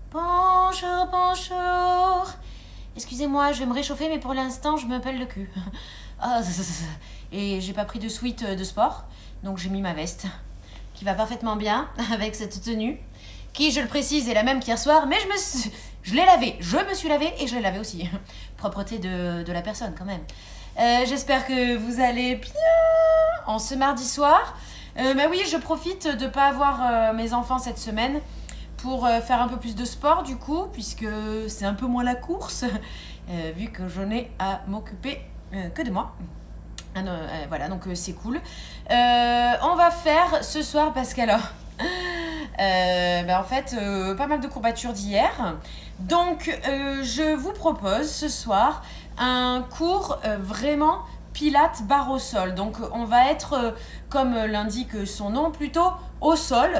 Bonjour, bonjour. Excusez-moi, je vais me réchauffer, mais pour l'instant, je me pèle le cul. Ah, et j'ai pas pris de sweat de sport, donc j'ai mis ma veste, qui va parfaitement bien avec cette tenue, qui, je le précise, est la même qu'hier soir, mais je l'ai lavée. Je me suis lavée et je l'ai lavée aussi. Propreté de la personne, quand même. J'espère que vous allez bien en ce mardi soir. Bah oui, je profite de ne pas avoir mes enfants cette semaine pour faire un peu plus de sport du coup, puisque c'est un peu moins la course, vu que je n'ai à m'occuper que de moi. Voilà, donc c'est cool. On va faire ce soir, parce qu'alors, en fait, pas mal de courbatures d'hier. Donc, je vous propose ce soir un cours vraiment Pilates barre au sol. Donc, on va être, comme l'indique son nom, plutôt au sol.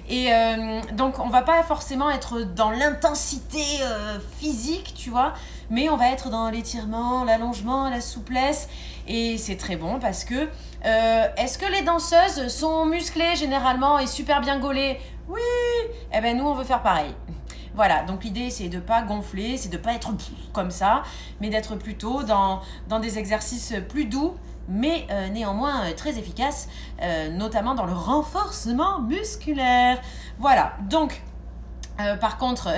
Et donc, on va pas forcément être dans l'intensité physique, tu vois, mais on va être dans l'étirement, l'allongement, la souplesse. Et c'est très bon parce que est-ce que les danseuses sont musclées généralement et super bien gaulées? Oui. Eh ben nous on veut faire pareil. Voilà, donc l'idée c'est de pas gonfler, c'est de pas être comme ça, mais d'être plutôt dans des exercices plus doux, mais néanmoins très efficaces, notamment dans le renforcement musculaire. Voilà, donc par contre,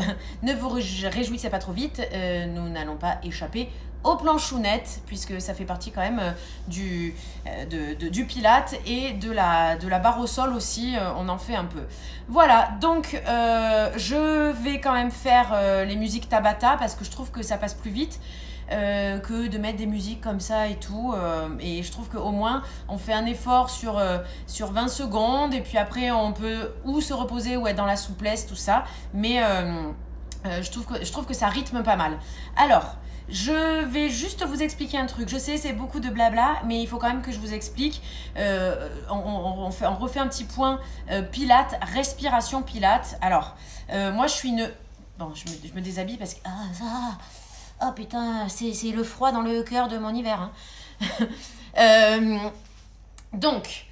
ne vous réjouissez pas trop vite, nous n'allons pas échapper au planchounette, puisque ça fait partie quand même du Pilates et de la barre au sol aussi, on en fait un peu. Voilà, donc je vais quand même faire les musiques Tabata, parce que je trouve que ça passe plus vite que de mettre des musiques comme ça et tout. Et je trouve qu'au moins, on fait un effort sur 20 secondes, et puis après, on peut ou se reposer ou être dans la souplesse, tout ça. Mais je trouve que ça rythme pas mal. Alors, je vais juste vous expliquer un truc. Je sais, c'est beaucoup de blabla, mais il faut quand même que je vous explique. On refait un petit point Pilates, respiration Pilates. Alors, moi, je suis une... Bon, je me déshabille parce que... Oh putain, c'est le froid dans le cœur de mon hiver. Hein. Donc,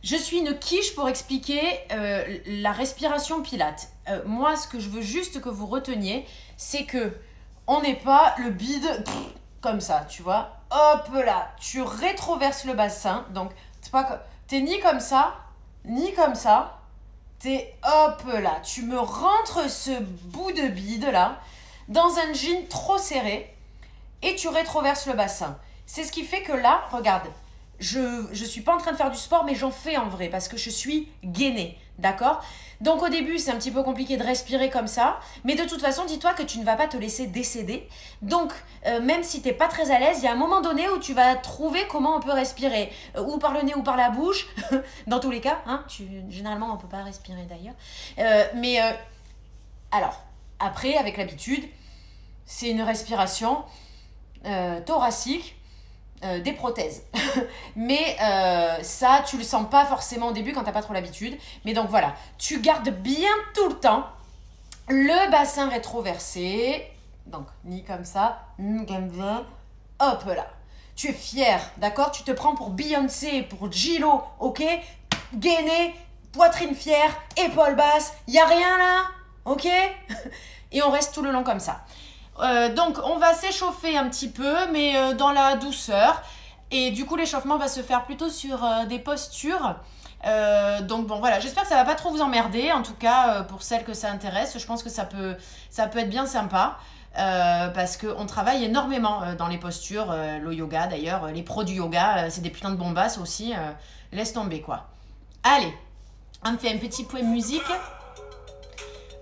je suis une quiche pour expliquer la respiration Pilates. Moi, ce que je veux juste que vous reteniez, c'est que on n'est pas le bide comme ça, tu vois. Hop là, tu rétroverses le bassin. Donc, t'es ni comme ça, ni comme ça. T'es hop là, tu me rentres ce bout de bide là dans un jean trop serré et tu rétroverses le bassin. C'est ce qui fait que là, regarde, je suis pas en train de faire du sport, mais j'en fais en vrai parce que je suis gainée, d'accord? Donc au début, c'est un petit peu compliqué de respirer comme ça, mais de toute façon, dis-toi que tu ne vas pas te laisser décéder. Donc, même si t'es pas très à l'aise, il y a un moment donné où tu vas trouver comment on peut respirer, ou par le nez ou par la bouche, dans tous les cas, hein, généralement on peut pas respirer d'ailleurs. Alors, après, avec l'habitude, c'est une respiration thoracique, des prothèses. Mais ça, tu le sens pas forcément au début quand t'as pas trop l'habitude. Mais donc voilà, tu gardes bien tout le temps le bassin rétroversé. Donc, ni comme ça, ni comme ça. Hop là. Tu es fier, d'accord? Tu te prends pour Beyoncé, pour J-Lo, ok? Gainé, poitrine fière, épaules basses. Y a rien là, ok? Et on reste tout le long comme ça. Donc on va s'échauffer un petit peu, mais dans la douceur. Et du coup l'échauffement va se faire plutôt sur des postures. Donc bon voilà, j'espère que ça va pas trop vous emmerder. En tout cas pour celles que ça intéresse, je pense que ça peut être bien sympa. Parce qu'on travaille énormément dans les postures, le yoga d'ailleurs, les pros du yoga, c'est des putains de bombasses aussi, laisse tomber quoi. Allez, on fait un petit point musique.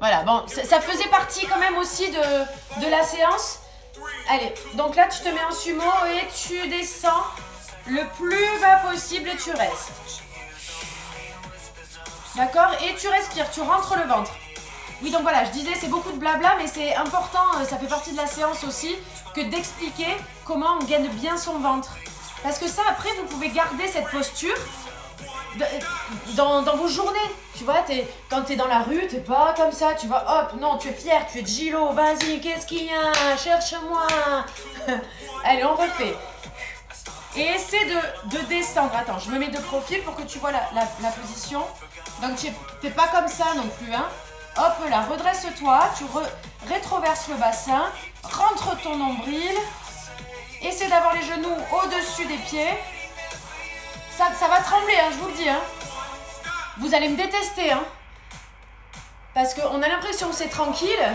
Voilà, bon, ça faisait partie quand même aussi de la séance. Allez, donc là, tu te mets en sumo et tu descends le plus bas possible et tu restes. D'accord? Et tu respires, tu rentres le ventre. Oui, donc voilà, je disais, c'est beaucoup de blabla, mais c'est important, ça fait partie de la séance aussi, que d'expliquer comment on gagne bien son ventre. Parce que ça, après, vous pouvez garder cette posture dans vos journées, tu vois, quand t'es dans la rue, t'es pas comme ça, tu vas hop, non, tu es fier, tu es Gilo, vas-y, qu'est-ce qu'il y a, cherche-moi. Allez, on refait. Et essaie de descendre. Attends, je me mets de profil pour que tu vois la position. Donc t'es pas comme ça non plus, hein. Hop là, redresse-toi, tu rétroverses le bassin, rentre ton nombril, essaie d'avoir les genoux au-dessus des pieds. Ça va trembler, hein, je vous le dis. Hein. Vous allez me détester, hein, parce qu'on a l'impression que c'est tranquille,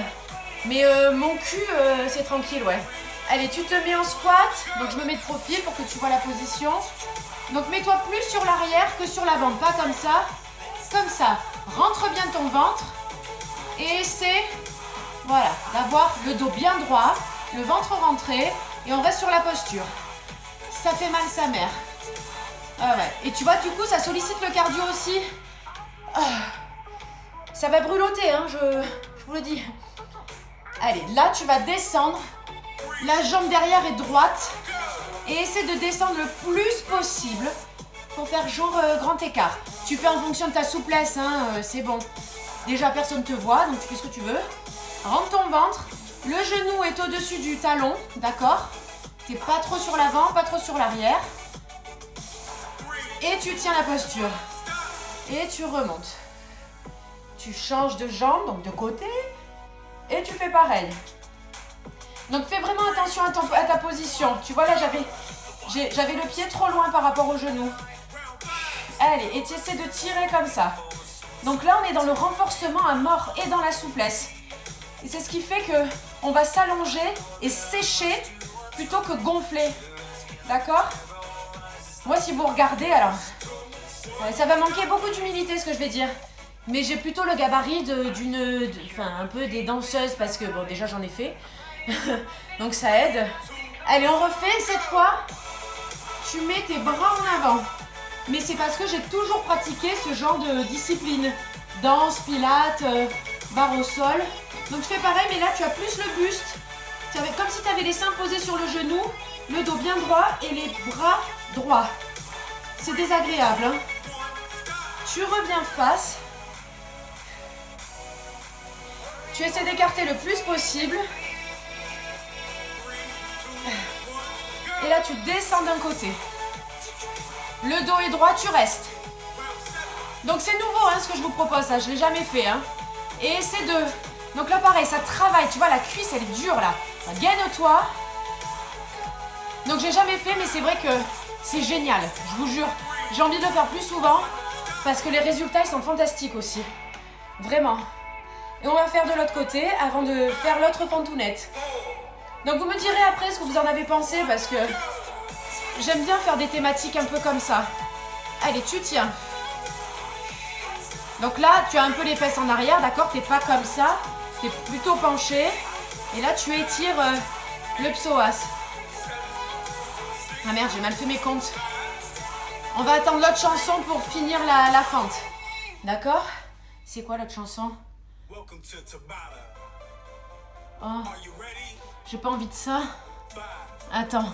mais mon cul, c'est tranquille, ouais. Allez, tu te mets en squat, donc je me mets de profil pour que tu vois la position. Donc mets-toi plus sur l'arrière que sur l'avant, pas comme ça. Comme ça, rentre bien ton ventre et essaie, voilà, d'avoir le dos bien droit, le ventre rentré et on reste sur la posture. Ça fait mal sa mère. Ah ouais. Et tu vois, du coup, ça sollicite le cardio aussi. Ah. Ça va brûloter, hein, je vous le dis. Allez, là, tu vas descendre. La jambe derrière est droite. Et essaie de descendre le plus possible pour faire genre grand écart. Tu fais en fonction de ta souplesse, hein, c'est bon. Déjà, personne ne te voit, donc tu fais ce que tu veux. Rentre ton ventre. Le genou est au-dessus du talon, d'accord? T'es pas trop sur l'avant, pas trop sur l'arrière. Et tu tiens la posture. Et tu remontes. Tu changes de jambe, donc de côté. Et tu fais pareil. Donc fais vraiment attention à ta position. Tu vois là, j'avais le pied trop loin par rapport au genou. Allez, et tu essaies de tirer comme ça. Donc là, on est dans le renforcement à mort et dans la souplesse. Et c'est ce qui fait que on va s'allonger et sécher plutôt que gonfler. D'accord? Moi, si vous regardez, alors, ça va manquer beaucoup d'humilité ce que je vais dire. Mais j'ai plutôt le gabarit un peu des danseuses parce que, bon, déjà j'en ai fait. Donc ça aide. Allez, on refait cette fois. Tu mets tes bras en avant. Mais c'est parce que j'ai toujours pratiqué ce genre de discipline. Danse, pilates, barre au sol. Donc je fais pareil, mais là tu as plus le buste. Comme si tu avais les seins posés sur le genou, le dos bien droit et les bras droits. C'est désagréable, hein. Tu reviens face. Tu essaies d'écarter le plus possible. Et là, tu descends d'un côté. Le dos est droit, tu restes. Donc, c'est nouveau, hein, ce que je vous propose. Ça, je ne l'ai jamais fait. Hein. Et essaie de... Donc là, pareil, ça travaille. Tu vois, la cuisse, elle est dure, là. Gaine-toi. Donc, j'ai jamais fait, mais c'est vrai que c'est génial. Je vous jure. J'ai envie de le faire plus souvent. Parce que les résultats, ils sont fantastiques aussi. Vraiment. Et on va faire de l'autre côté avant de faire l'autre fantounette. Donc vous me direz après ce que vous en avez pensé parce que j'aime bien faire des thématiques un peu comme ça. Allez, tu tiens. Donc là, tu as un peu les fesses en arrière, d'accord? T'es pas comme ça, t'es plutôt penché. Et là, tu étires le psoas. Ah merde, j'ai mal fait mes comptes. On va attendre l'autre chanson pour finir la fente. D'accord? C'est quoi l'autre chanson? Oh, j'ai pas envie de ça. Attends,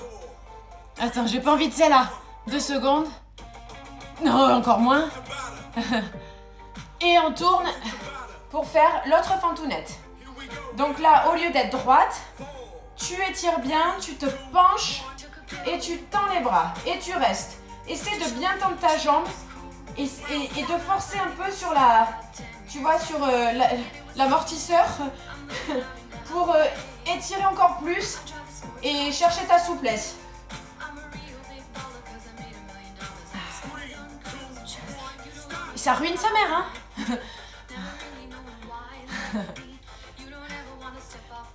j'ai pas envie de celle-là. 2 secondes. Non, encore moins. Et on tourne pour faire l'autre fantounette. Donc là, au lieu d'être droite, tu étires bien, tu te penches et tu tends les bras. Et tu restes. Essaie de bien tendre ta jambe et de forcer un peu sur la... Tu vois, sur l'amortisseur pour étirer encore plus et chercher ta souplesse. Ça ruine sa mère, hein.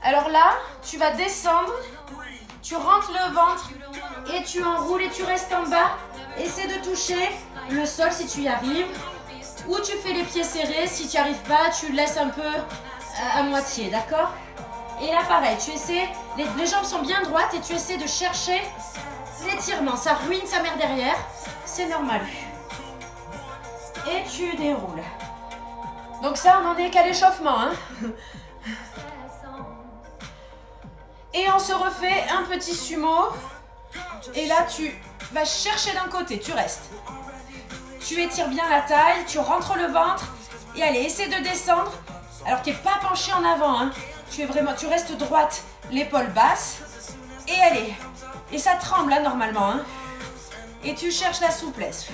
Alors là, tu vas descendre, tu rentres le ventre et tu enroules et tu restes en bas. Essaie de toucher le sol si tu y arrives. Ou tu fais les pieds serrés, si tu n'y arrives pas, tu laisses un peu à moitié, d'accord? Et là pareil, tu essaies, les jambes sont bien droites et tu essaies de chercher l'étirement. Ça ruine sa mère derrière, c'est normal. Et tu déroules. Donc ça, on n'en est qu'à l'échauffement, hein? Et on se refait un petit sumo. Et là, tu vas chercher d'un côté, tu restes. Tu étires bien la taille, tu rentres le ventre. Et allez, essaie de descendre. Alors, tu n'es pas penché en avant, hein. Tu restes droite, l'épaule basse. Et allez. Et ça tremble, là, normalement, hein. Et tu cherches la souplesse.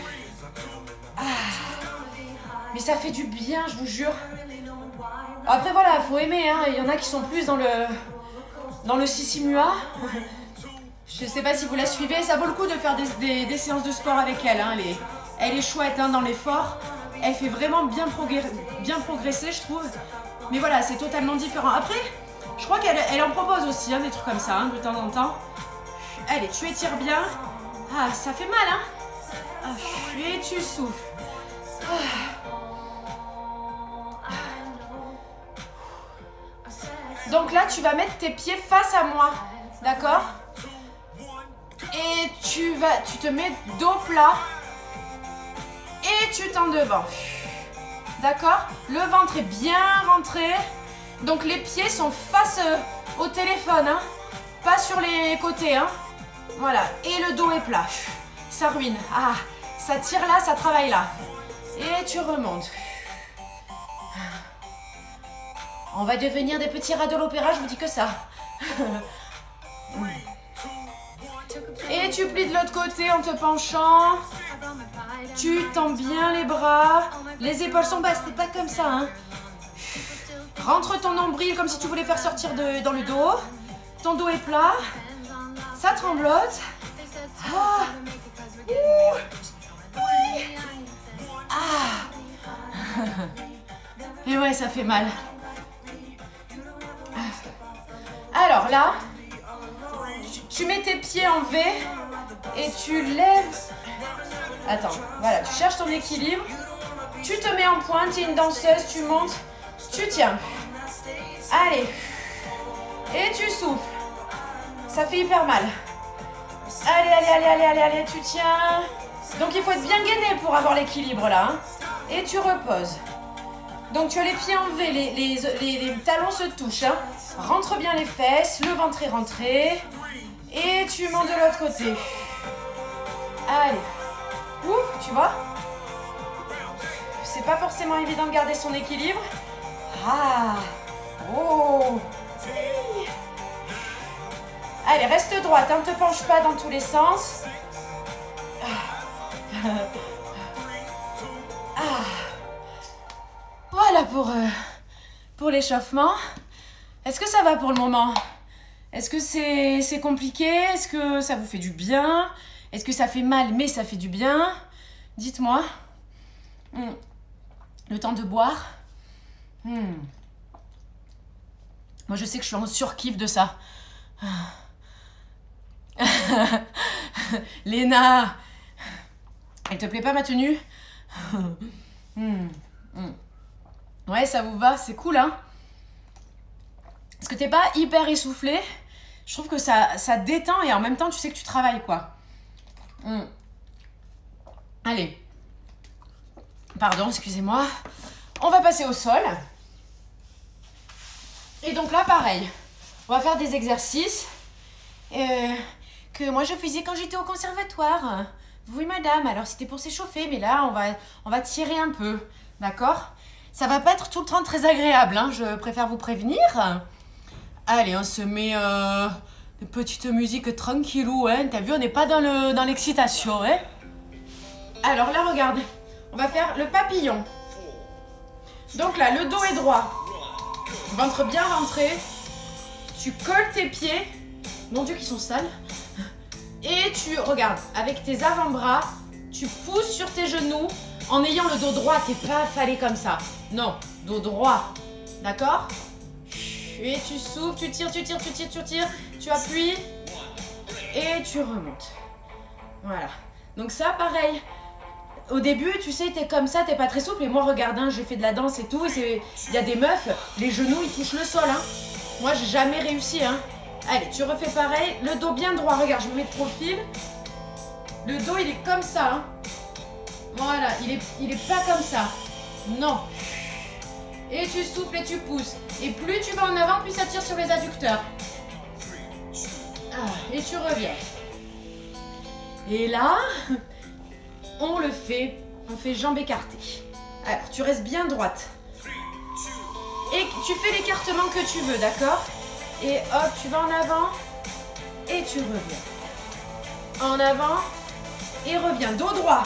Ah. Mais ça fait du bien, je vous jure. Après voilà, faut aimer, hein. Il y en a qui sont plus dans le Sissimua. Je sais pas si vous la suivez, ça vaut le coup de faire des séances de sport avec elle, hein. Elle est chouette, hein, dans l'effort. Elle fait vraiment bien progresser, je trouve. Mais voilà, c'est totalement différent. Après, je crois qu'elle en propose aussi, hein, des trucs comme ça, hein, de temps en temps. Allez, tu étires bien. Ah, ça fait mal, hein. Ah, et tu souffles. Ah. Donc là, tu vas mettre tes pieds face à moi, d'accord? Et tu te mets dos plat et tu tends devant. D'accord? Le ventre est bien rentré. Donc les pieds sont face au téléphone, hein? Pas sur les côtés, hein? Voilà. Et le dos est plat. Ça ruine. Ah, ça tire là, ça travaille là. Et tu remontes. On va devenir des petits rats de l'opéra, je vous dis que ça. Et tu plies de l'autre côté en te penchant. Tu tends bien les bras. Les épaules sont basses, c'est pas comme ça, hein. Rentre ton nombril comme si tu voulais faire sortir dans le dos. Ton dos est plat. Ça tremblote. Ah. Ah. Et ouais, ça fait mal. Alors là, tu mets tes pieds en V et tu lèves. Attends, voilà, tu cherches ton équilibre. Tu te mets en pointe, tu es une danseuse, tu montes, tu tiens. Allez. Et tu souffles. Ça fait hyper mal. Allez, allez, allez, allez, allez, allez, tu tiens. Donc il faut être bien gainé pour avoir l'équilibre là, hein. Et tu reposes. Donc tu as les pieds en V, les talons se touchent, hein. Rentre bien les fesses, le ventre est rentré. Et tu montes de l'autre côté. Allez. Ouh, tu vois? C'est pas forcément évident de garder son équilibre. Ah. Oh. Allez, reste droite, hein, ne te penche pas dans tous les sens. Ah. Voilà pour l'échauffement. Est-ce que ça va pour le moment? Est-ce que c'est compliqué? Est-ce que ça vous fait du bien? Est-ce que ça fait mal mais ça fait du bien? Dites-moi. Le temps de boire. Moi je sais que je suis en surkiff de ça. Léna, elle te plaît pas ma tenue? Ouais, ça vous va, c'est cool, hein? Parce que t'es pas hyper essoufflé. Je trouve que ça détend et en même temps, tu sais que tu travailles, quoi. Allez. Pardon, excusez-moi. On va passer au sol. Et donc là, pareil. On va faire des exercices que moi, je faisais quand j'étais au conservatoire. Oui, madame. Alors, c'était pour s'échauffer. Mais là, on va tirer un peu. D'accord? Ça va pas être tout le temps très agréable, hein, je préfère vous prévenir. Allez, on se met une petite musique tranquillou, hein. T'as vu, on n'est pas dans l'excitation, hein. Alors là, regarde, on va faire le papillon. Donc là, le dos est droit, ventre bien rentré. Tu colles tes pieds, mon Dieu, qu'ils sont sales. Et tu regardes, avec tes avant-bras, tu pousses sur tes genoux. En ayant le dos droit, t'es pas affalé comme ça. Non, dos droit. D'accord? Et tu souffles, tu tires, tu tires, tu tires, tu tires. Tu appuies. Et tu remontes. Voilà. Donc ça, pareil. Au début, tu sais, t'es comme ça, t'es pas très souple. Et moi, regarde, hein, j'ai fait de la danse et tout. Et il y a des meufs, les genoux, ils touchent le sol. Hein. Moi, j'ai jamais réussi. Hein. Allez, tu refais pareil. Le dos bien droit. Regarde, je me mets de profil. Le dos, il est comme ça. Hein. Voilà, il est pas comme ça. Non. Et tu souffles et tu pousses. Et plus tu vas en avant, plus ça tire sur les adducteurs. Et tu reviens. Et là, on le fait. On fait jambes écartées. Alors, tu restes bien droite. Et tu fais l'écartement que tu veux, d'accord? Et hop, tu vas en avant. Et tu reviens. En avant. Et reviens. Dos droit.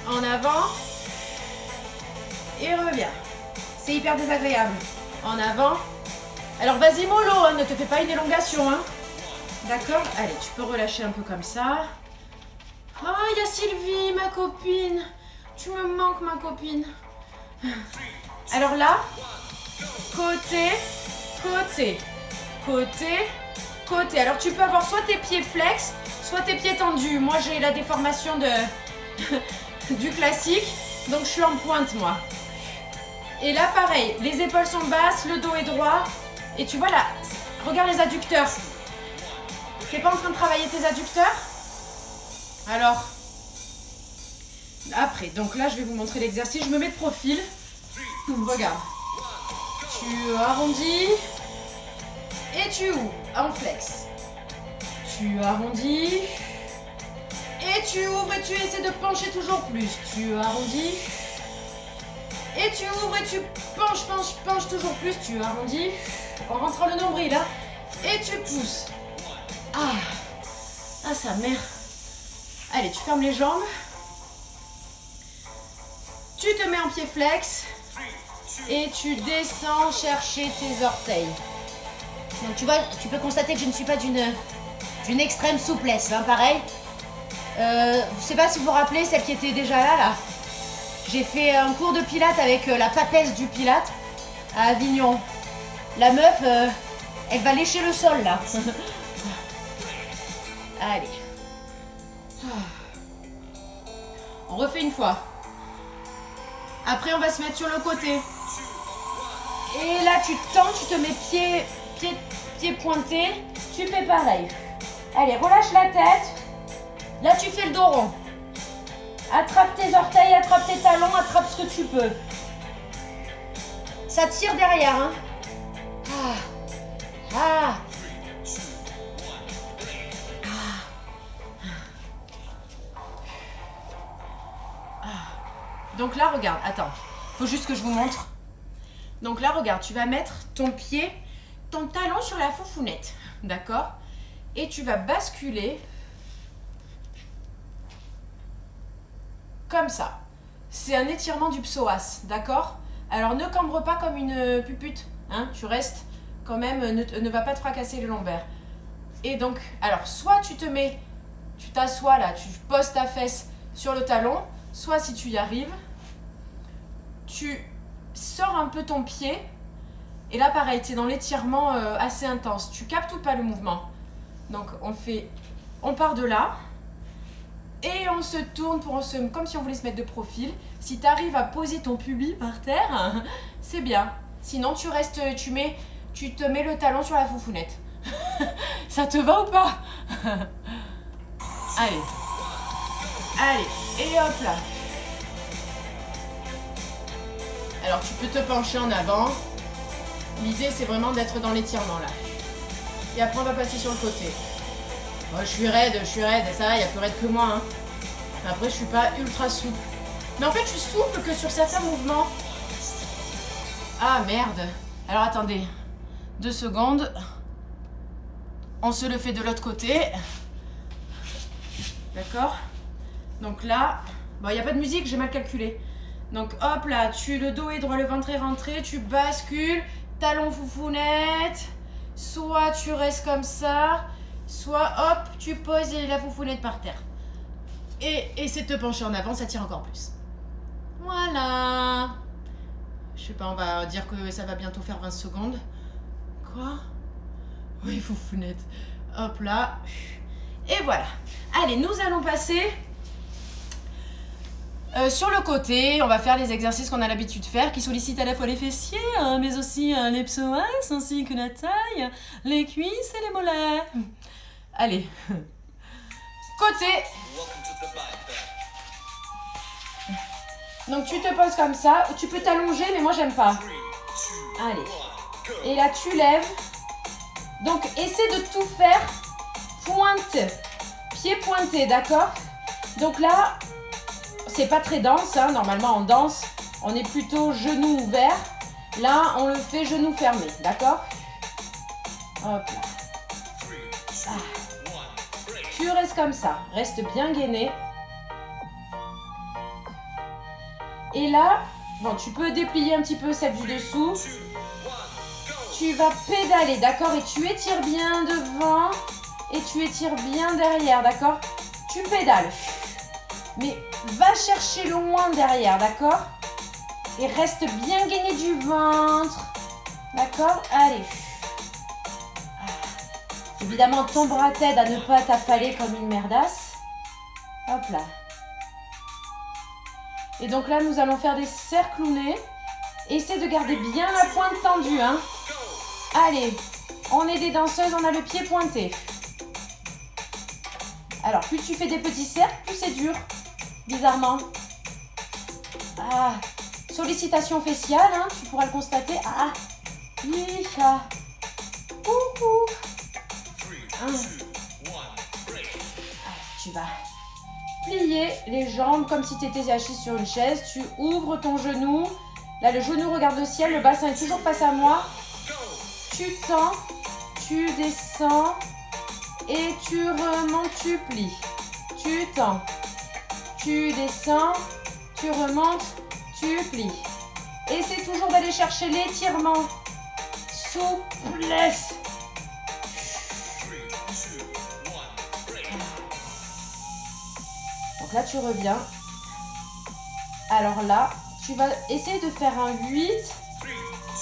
En avant. Et reviens. C'est hyper désagréable. En avant. Alors vas-y mollo, hein, ne te fais pas une élongation. Hein. D'accord? Allez, tu peux relâcher un peu comme ça. Oh, il y a Sylvie, ma copine. Tu me manques, ma copine. Alors là, côté, côté, côté, côté. Alors tu peux avoir soit tes pieds flex, soit tes pieds tendus. Moi, j'ai la déformation du classique. Donc, je suis en pointe, moi. Et là, pareil. Les épaules sont basses, le dos est droit. Et tu vois là, regarde les adducteurs. Tu n'es pas en train de travailler tes adducteurs? Alors, après, donc là, je vais vous montrer l'exercice. Je me mets de profil. Regarde. Tu arrondis. Et tu ouvres en flex. Tu arrondis. Et tu ouvres et tu essaies de pencher toujours plus. Tu arrondis. Et tu ouvres et tu penches, penches, penches toujours plus. Tu arrondis. En rentrant le nombril là. Et tu pousses. Ah, sa mère. Allez, tu fermes les jambes. Tu te mets en pied flex. Et tu descends chercher tes orteils. Donc tu vois, tu peux constater que je ne suis pas d'une extrême souplesse, hein, pareil. Je ne sais pas si vous vous rappelez, celle qui était déjà là. J'ai fait un cours de pilates avec la papesse du pilate à Avignon. La meuf, elle va lécher le sol là. Allez. On refait une fois. Après, on va se mettre sur le côté. Et là, tu tends, tu te mets pied pointé. Tu fais pareil. Allez, relâche la tête. Là, tu fais le dos rond. Attrape tes orteils, attrape tes talons, attrape ce que tu peux. Ça tire derrière, hein. Donc là, regarde, attends. Faut juste que je vous montre. Donc là, regarde, tu vas mettre ton pied, ton talon sur la foufounette. D'accord? Et tu vas basculer comme ça. C'est un étirement du psoas, d'accord? Alors ne cambre pas comme une pupute, hein? Tu restes quand même, ne va pas te fracasser le lombaire. Et donc, alors soit tu te mets, tu t'assois là, tu poses ta fesse sur le talon, soit si tu y arrives, tu sors un peu ton pied. Et là pareil, tu es dans l'étirement assez intense. Tu captes ou pas le mouvement? Donc on part de là. Et on se tourne comme si on voulait se mettre de profil. Si tu arrives à poser ton pubis par terre, c'est bien. Sinon, tu te mets le talon sur la foufounette. Ça te va ou pas? Allez. Allez. Et hop là. Alors, tu peux te pencher en avant. L'idée, c'est vraiment d'être dans l'étirement là. Et après, on va passer sur le côté. Oh, je suis raide, ça, il n'y a plus raide que moi. Hein. Après, je suis pas ultra souple. Mais en fait, je suis souple que sur certains mouvements. Ah, merde. Alors, attendez. 2 secondes. On se le fait de l'autre côté. D'accord? Donc là, bon, il n'y a pas de musique, j'ai mal calculé. Donc, hop là, le dos est droit, le ventre est rentré, tu bascules, talon foufounette. Soit tu restes comme ça. Soit, hop, tu poses la foufounette par terre. Et essaie de te pencher en avant, ça tire encore plus. Voilà. Je sais pas, on va dire que ça va bientôt faire 20 secondes. Quoi? Oui, foufounette. Hop là. Et voilà. Allez, nous allons passer sur le côté. On va faire les exercices qu'on a l'habitude de faire, qui sollicitent à la fois les fessiers, hein, mais aussi les psoas, ainsi que la taille, les cuisses et les mollets. Allez, côté. Donc tu te poses comme ça, tu peux t'allonger, mais moi j'aime pas. Allez, et là tu lèves. Donc essaie de tout faire pointe, pied pointé, d'accord? Donc là, c'est pas très dense, hein. Normalement en danse, on est plutôt genou ouvert. Là, on le fait genou fermé, d'accord? Hop là. Tu restes comme ça, reste bien gainé. Et là, Bon, tu peux déplier un petit peu celle du dessous. Tu vas pédaler, d'accord? Et tu étires bien devant et tu étires bien derrière, d'accord? Tu pédales. Mais va chercher loin derrière, d'accord? Et reste bien gainé du ventre. D'accord? Allez. Évidemment, ton bras t'aide à ne pas t'affaler comme une merdasse. Hop là. Et donc là, nous allons faire des cerclounets. Essaie de garder bien la pointe tendue, hein. Allez, on est des danseuses, on a le pied pointé. Alors, plus tu fais des petits cercles, plus c'est dur, bizarrement. Ah, sollicitation faciale, hein, tu pourras le constater. Ah, hiha. Coucou. Tu vas plier les jambes comme si tu étais assise sur une chaise. Tu ouvres ton genou. Là, le genou regarde le ciel. Le bassin est toujours face à moi. Tu tends. Tu descends. Et tu remontes. Tu plies. Tu tends. Tu descends. Tu remontes. Tu plies. Et c'est toujours d'aller chercher l'étirement. Souplesse. Donc là, tu reviens. Alors là, tu vas essayer de faire un 8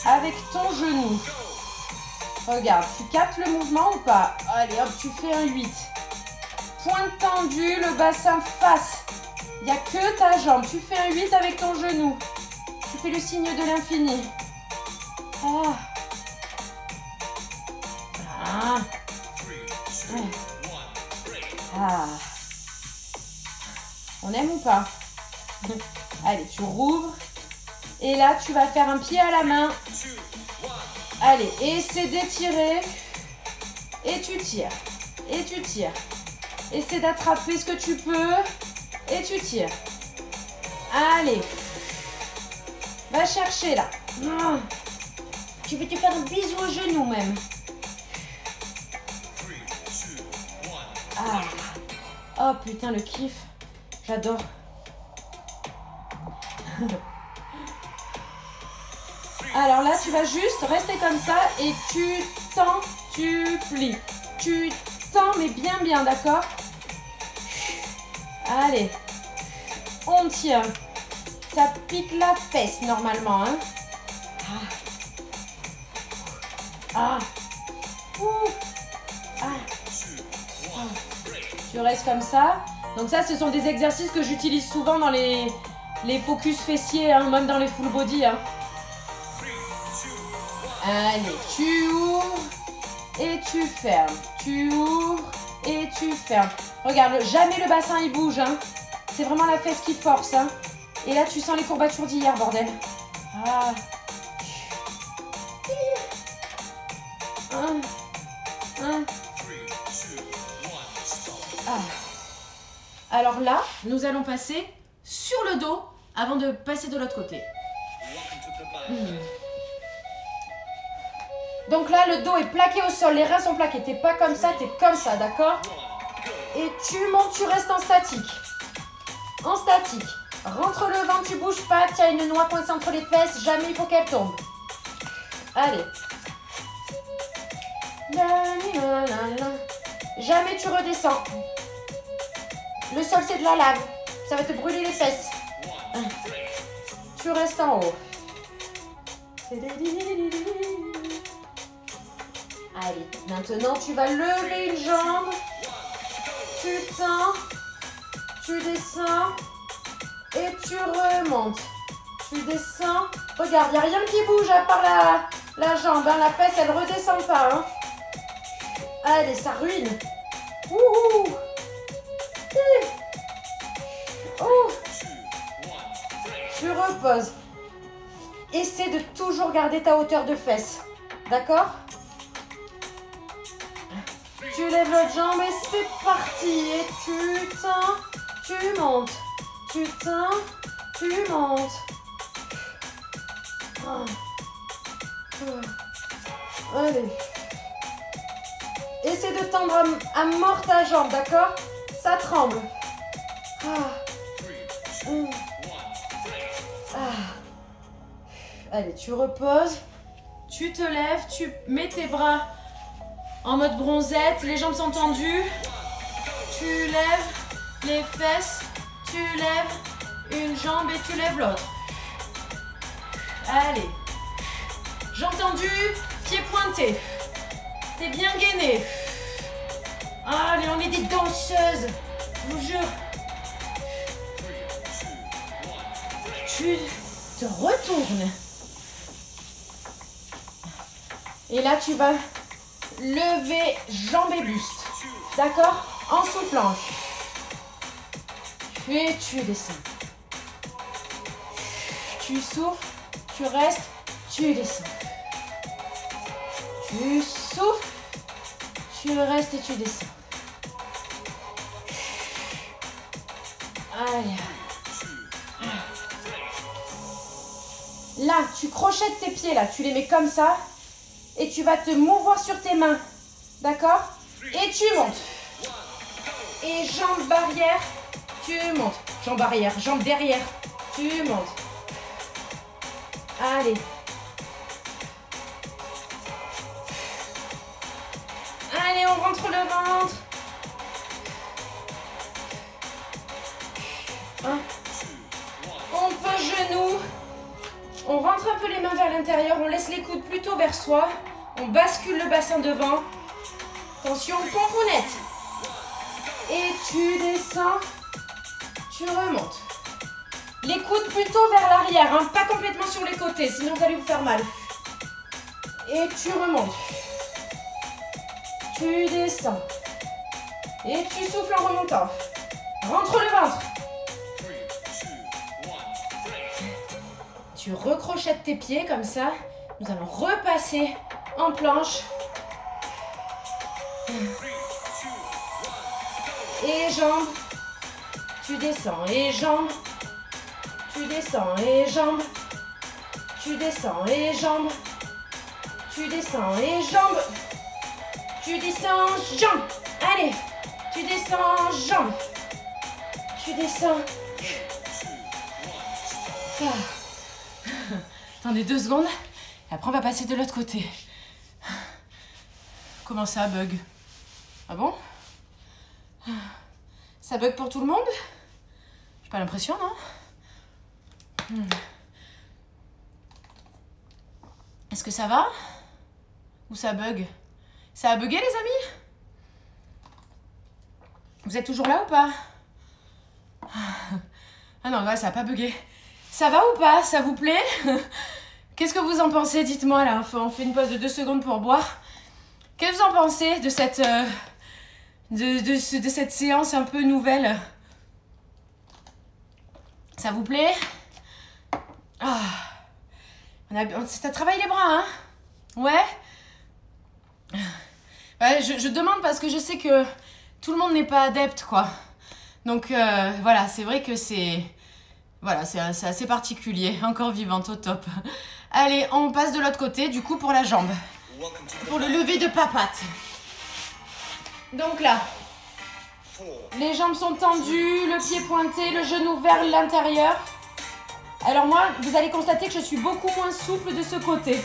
avec ton genou. Regarde, tu captes le mouvement ou pas? Allez, hop, tu fais un 8. Pointe tendue, le bassin face. Il n'y a que ta jambe. Tu fais un 8 avec ton genou. Tu fais le signe de l'infini. Ah. Ah. Ah. On aime ou pas? Allez, tu rouvres. Et là, tu vas faire un pied à la main. Allez, essaie d'étirer. Et tu tires. Et tu tires. Essaie d'attraper ce que tu peux. Et tu tires. Allez. Va chercher là. Tu veux te faire un bisou au genou même. Ah. Oh putain, le kiff. J'adore. Alors là, tu vas juste rester comme ça et tu tends, tu plies. Tu tends, mais bien, bien, d'accord? Allez. On tient. Ça pique la fesse normalement, hein? Ah. Ouh. Ah. Ah. Tu restes comme ça. Donc ça, ce sont des exercices que j'utilise souvent dans les focus fessiers, hein, même dans les full body. Hein. Allez, tu ouvres et tu fermes. Tu ouvres et tu fermes. Regarde, jamais le bassin il bouge. Hein. C'est vraiment la fesse qui force. Hein. Et là, tu sens les courbatures d'hier, bordel. Ah. Ah. Alors là, nous allons passer sur le dos avant de passer de l'autre côté. Donc là, le dos est plaqué au sol, les reins sont plaqués. T'es pas comme ça, t'es comme ça, d'accord? Et tu montes, tu restes en statique. En statique. Rentre le ventre, tu bouges pas. Tu as une noix coincée entre les fesses. Jamais il faut qu'elle tombe. Allez. Jamais tu redescends. Le sol, c'est de la lave. Ça va te brûler les fesses. Tu restes en haut. Allez, maintenant, tu vas lever une jambe. Tu tends. Tu descends. Et tu remontes. Tu descends. Regarde, il n'y a rien qui bouge à part la jambe. Hein. La fesse, elle ne redescend pas. Hein. Allez, ça ruine. Ouhou. Oh. Tu reposes. Essaie de toujours garder ta hauteur de fesse. D'accord? Tu lèves l'autre jambe et c'est parti. Et tu tends, tu montes. Tu tends, tu montes. Allez. Essaie de tendre à mort ta jambe, d'accord? Ça tremble. Allez, tu reposes. Tu te lèves, tu mets tes bras en mode bronzette, les jambes sont tendues. Tu lèves les fesses, tu lèves une jambe et tu lèves l'autre. Allez. Jambes tendues, pieds pointés. T'es bien gainé. Allez, on est des danseuses. Je vous jure. Tu te retournes. Et là, tu vas lever jambes et buste. D'accord? En soufflant. Et tu descends. Tu souffles, tu restes, tu descends. Tu souffles, tu restes et tu descends. Allez. Là, tu crochettes tes pieds, là. Tu les mets comme ça. Et tu vas te mouvoir sur tes mains. D'accord? Et tu montes. Et jambes barrière, tu montes. Jambes arrière, jambes derrière, tu montes. Allez. Allez, on rentre le ventre. On peut genou. On rentre un peu les mains vers l'intérieur. On laisse les coudes plutôt vers soi. On bascule le bassin devant. Attention, pompounette. Et tu descends. Tu remontes. Les coudes plutôt vers l'arrière, hein, pas complètement sur les côtés, sinon vous allez vous faire mal. Et tu remontes. Tu descends. Et tu souffles en remontant. Rentre le ventre. Tu recrochettes tes pieds comme ça. Nous allons repasser en planche. Et jambes. Tu descends et jambes. Tu descends et jambes. Tu descends et jambes. Tu descends et jambes. Tu descends jambes. Allez. Tu descends jambes. Tu descends. Attendez 2 secondes. Et après on va passer de l'autre côté. Comment ça bug? Ah bon? Ça bug pour tout le monde? J'ai pas l'impression, non? Est-ce que ça va? Ou ça bug? Ça a bugué les amis? Vous êtes toujours là ou pas? Ah non, ouais, ça a pas bugué. Ça va ou pas? Ça vous plaît? Qu'est-ce que vous en pensez? Dites-moi là, on fait une pause de 2 secondes pour boire. Qu'est-ce que vous en pensez de cette, de cette séance un peu nouvelle? Ça vous plaît? Ah. T'as travaillé les bras, hein? Ouais? Ouais, je demande parce que je sais que tout le monde n'est pas adepte, quoi. Donc, voilà, c'est vrai que c'est... Voilà, c'est assez particulier. Encore vivante, au top. Allez, on passe de l'autre côté, du coup, pour la jambe. Pour le lever de papate. Donc là, les jambes sont tendues, le pied pointé, le genou vers l'intérieur. Alors moi, vous allez constater que je suis beaucoup moins souple de ce côté.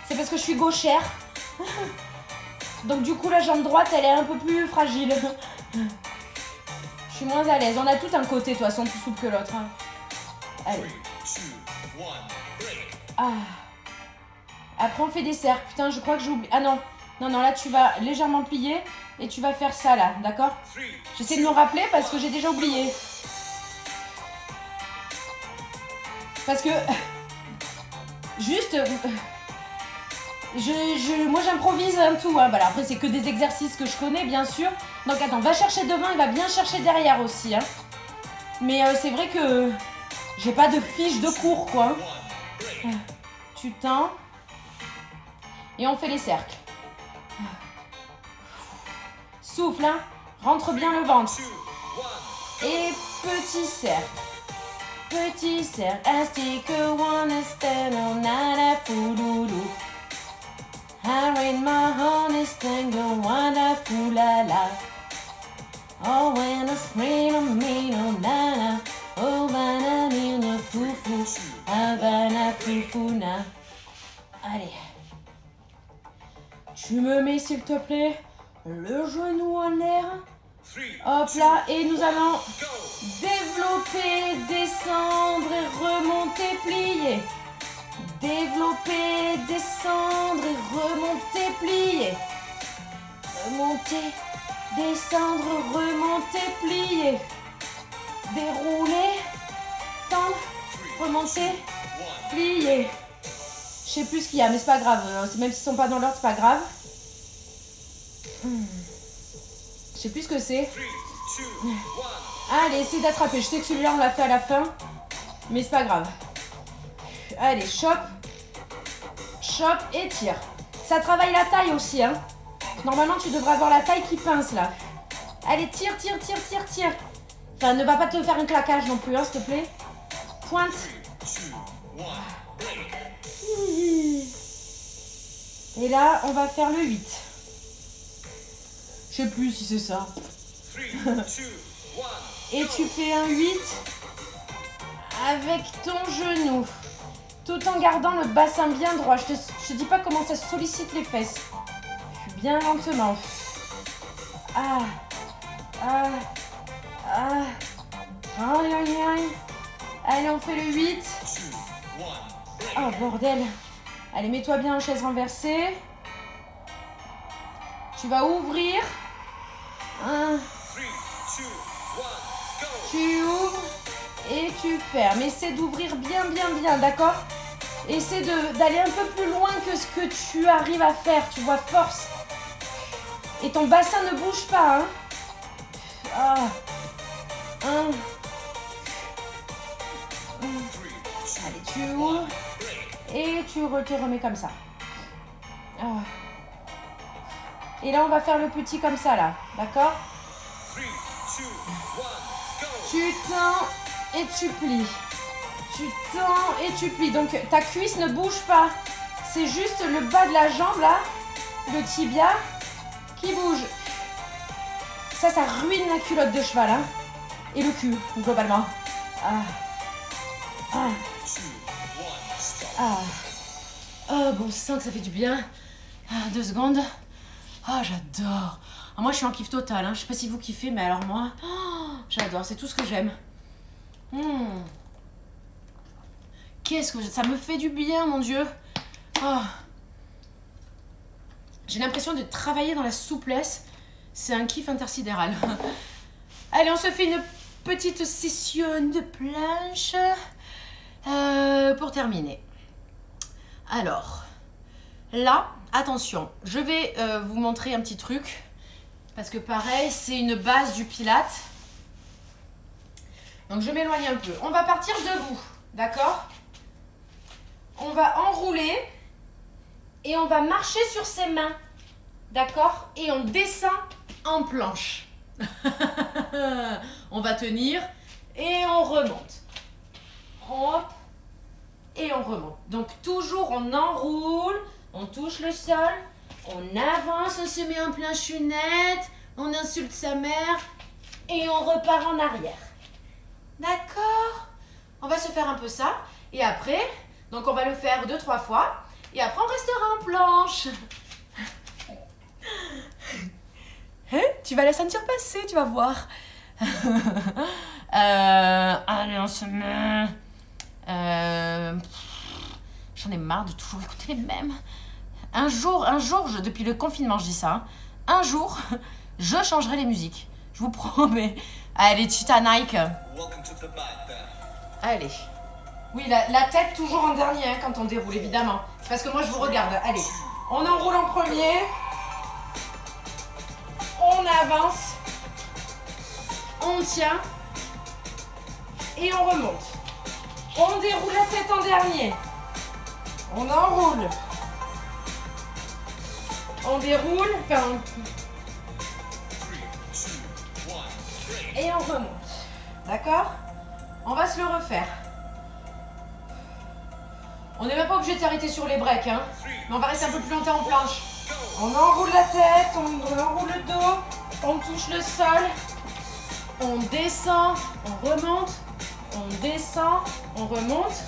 C'est parce que je suis gauchère. Donc du coup, la jambe droite, elle est un peu plus fragile. Je suis moins à l'aise. On a tout un côté, de toute façon, plus souple que l'autre. Hein. Allez. Ah. Après, on fait des cercles. Putain, je crois que j'ai oublié. Ah non. Non, non, là, tu vas légèrement plier et tu vas faire ça, là. D'accord? J'essaie de me rappeler parce que j'ai déjà oublié. Parce que... Juste... moi, j'improvise un tout. Hein. Voilà, après, c'est que des exercices que je connais, bien sûr. Donc, attends, va chercher devant et va bien chercher derrière aussi. Hein. Mais c'est vrai que j'ai pas de fiche de cours, quoi. Tu tends. Et on fait les cercles. Souffle, hein. Rentre bien le ventre. Et petit cercle. Petit cercle. I stick a one stand on a fouloulou. I read my honest and go wonderful la la. Oh, when I scream on me, no nana. Oh, when I'm in a foo foo. foufoune. Hein. Allez. Tu me mets, s'il te plaît, le genou en l'air. Hop là. Et nous allons développer, descendre et remonter, plier. Développer, descendre et remonter, plier. Remonter, descendre, remonter, plier. Dérouler, tendre, remonter, plier. Je sais plus ce qu'il y a, mais c'est pas grave. Même s'ils sont pas dans l'ordre, c'est pas grave. Je sais plus ce que c'est. Allez, essaye d'attraper. Je sais que celui-là, on l'a fait à la fin. Mais c'est pas grave. Allez, chope. Chope et tire. Ça travaille la taille aussi, hein. Normalement, tu devrais avoir la taille qui pince, là. Allez, tire, tire, tire, tire, tire. Enfin, ne va pas te faire un claquage non plus, hein, s'il te plaît. Pointe. Et là, on va faire le 8. Je sais plus si c'est ça. Et tu fais un 8 avec ton genou. Tout en gardant le bassin bien droit. Je te dis pas comment ça sollicite les fesses. Je suis bien lentement. Ah. Ah. Ah. Aïe, aïe, aïe. Allez, on fait le 8. Oh, bordel. Allez, mets-toi bien en chaise renversée. Tu vas ouvrir. 1. Tu ouvres et tu fermes. Essaie d'ouvrir bien, bien, bien, d'accord? Essaie d'aller un peu plus loin que ce que tu arrives à faire. Tu vois, force. Et ton bassin ne bouge pas, hein? Ah. 1. Allez, tu ouvres. Et tu te remets comme ça. Ah. Et là, on va faire le petit comme ça, là. D'accord? Tu tends et tu plies. Tu tends et tu plies. Donc, ta cuisse ne bouge pas. C'est juste le bas de la jambe, là, le tibia, qui bouge. Ça ruine la culotte de cheval, hein. Et le cul, globalement. Ah. Ah. Ah. Oh, bon sang, que ça fait du bien. Ah, 2 secondes. Ah, j'adore. Ah, moi, je suis en kiff total. Hein. Je sais pas si vous kiffez, mais alors moi, oh, j'adore. C'est tout ce que j'aime. Qu'est-ce que ça me fait du bien, mon Dieu. Oh. J'ai l'impression de travailler dans la souplesse. C'est un kiff intersidéral. Allez, on se fait une petite session de planche pour terminer. Alors, là, attention, je vais vous montrer un petit truc. Parce que pareil, c'est une base du Pilates. Donc, je m'éloigne un peu. On va partir debout, d'accord? On va enrouler et on va marcher sur ses mains, d'accord? Et on descend en planche. On va tenir et on remonte. Hop. Et on remonte. Donc, toujours, on enroule, on touche le sol, on avance, on se met en planchonnette, on insulte sa mère et on repart en arrière. D'accord? On va se faire un peu ça. Et après, donc on va le faire 2-3 fois. Et après, on restera en planche. Hein? Tu vas la sentir passer, tu vas voir. Allez, on se met... j'en ai marre de toujours écouter les mêmes. Un jour, depuis le confinement, je dis ça. Hein, un jour, je changerai les musiques. Je vous promets. Allez, Titanic. Allez. Oui, la tête toujours en dernier hein, quand on déroule, évidemment. C'est parce que moi, je vous regarde. Allez, on enroule en premier. On avance. On tient. Et on remonte. On déroule la tête en dernier. On enroule. On déroule. Enfin, et on remonte. D'accord? On va se le refaire. On n'est même pas obligé de s'arrêter sur les breaks, hein. Mais on va rester un peu plus longtemps en planche. On enroule la tête, on enroule le dos, on touche le sol, on descend, on remonte, on descend, on remonte,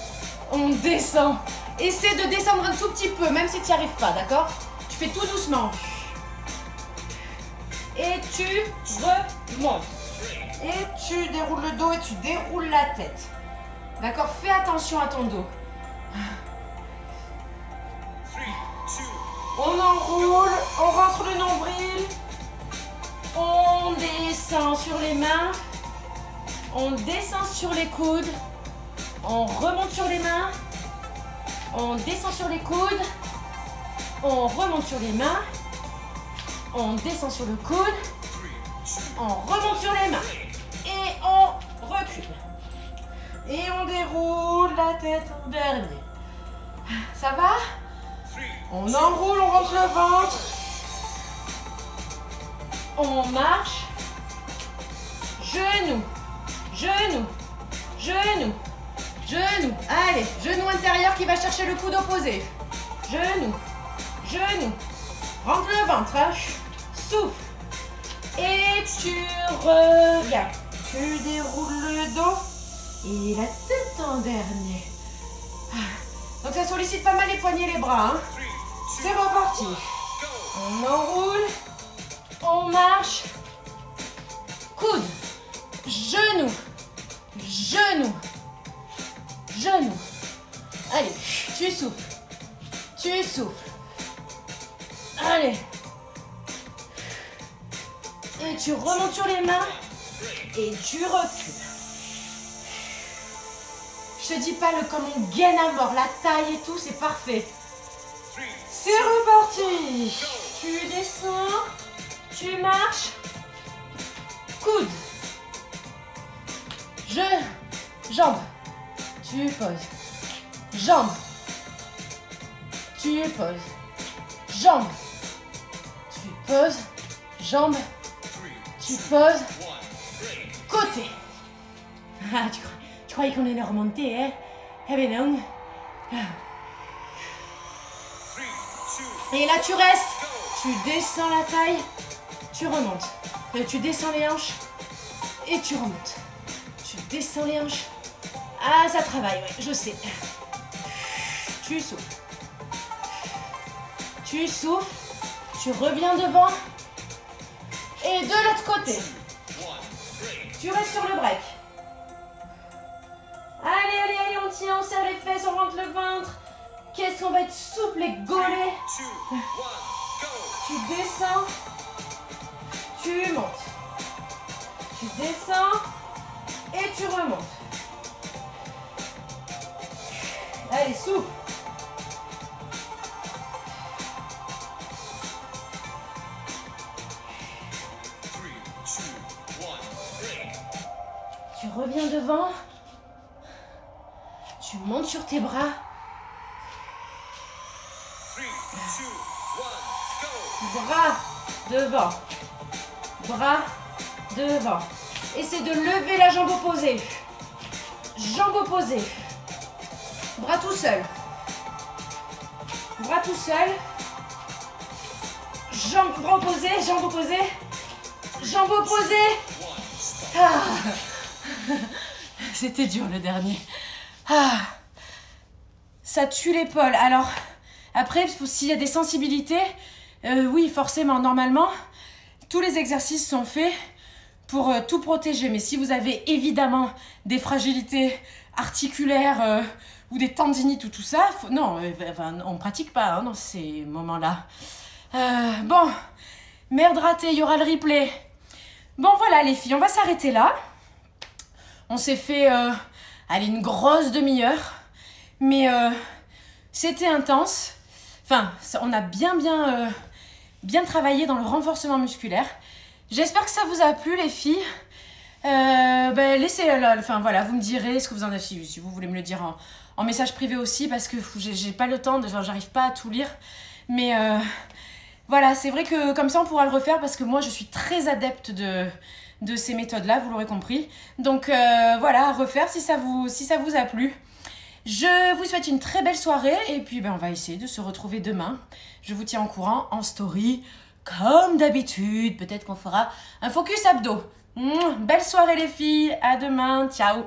on descend Essaie de descendre un tout petit peu, même si tu n'y arrives pas, d'accord? Tu fais tout doucement. Et tu remontes. Et tu déroules le dos et tu déroules la tête. D'accord? Fais attention à ton dos. On enroule, on rentre le nombril. On descend sur les mains. On descend sur les coudes. On remonte sur les mains. On descend sur les coudes. On remonte sur les mains. On descend sur le coude. On remonte sur les mains. Et on recule. Et on déroule la tête en dernier. Ça va? On enroule, on rentre le ventre. On marche. Genou. Genou. Genou. Genou. Allez, genou intérieur qui va chercher le coude opposé. Genou. Genou. Rentre le ventre. Hein. Souffle. Et tu reviens. Tu déroules le dos. Et la tête en dernier. Donc ça sollicite pas mal les poignets et les bras. Hein. C'est reparti. On enroule. On marche. Coude. Genou. Genou. Genou. Allez, tu souffles. Tu souffles. Allez. Et tu remontes sur les mains. Et tu recules. Je te dis pas comme on gaine à mort, la taille et tout, c'est parfait. C'est reparti. Tu descends. Tu marches. Coude. Jambes. Tu poses. Jambes. Tu poses. Jambes. Tu poses. Jambes. Tu poses. Côté. Ah, tu croyais qu'on allait remonter, hein? Eh ben non. Et là, tu restes. Tu descends la taille. Tu remontes. Tu descends les hanches. Et tu remontes. Tu descends les hanches. Ah, ça travaille, ouais, je sais. Tu souffles. Tu souffles. Tu reviens devant. Et de l'autre côté. Tu restes sur le break. Allez, allez, allez, on tient, on serre les fesses, on rentre le ventre. Qu'est-ce qu'on va être souple et gaulé. Tu descends. Tu montes. Tu descends. Et tu remontes. Allez, souffle. Tu reviens devant. Tu montes sur tes bras. Bras devant. Bras devant. Essaie de lever la jambe opposée. Jambe opposée. Bras tout seul. Bras tout seul. Bras opposés, jambe opposée. Jambe opposée. Ah. C'était dur le dernier. Ah. Ça tue l'épaule. Alors, après, s'il y a des sensibilités, oui, forcément, normalement, tous les exercices sont faits pour tout protéger. Mais si vous avez évidemment des fragilités articulaires ou des tendinites ou tout ça, non, on ne pratique pas hein, dans ces moments-là. Bon, merde ratée, il y aura le replay. Bon, voilà les filles, on va s'arrêter là. On s'est fait, allez, une grosse demi-heure. Mais c'était intense. Enfin, on a bien travaillé dans le renforcement musculaire. J'espère que ça vous a plu les filles. Laissez, enfin voilà, vous me direz ce que vous en avez, si vous voulez me le dire en message privé aussi, parce que j'ai pas le temps, j'arrive pas à tout lire. Mais voilà, c'est vrai que comme ça on pourra le refaire, parce que moi je suis très adepte de ces méthodes-là, vous l'aurez compris. Donc voilà, à refaire si ça vous a plu. Je vous souhaite une très belle soirée et puis on va essayer de se retrouver demain. Je vous tiens au courant en story, comme d'habitude. Peut-être qu'on fera un focus abdos. Belle soirée les filles, à demain, ciao.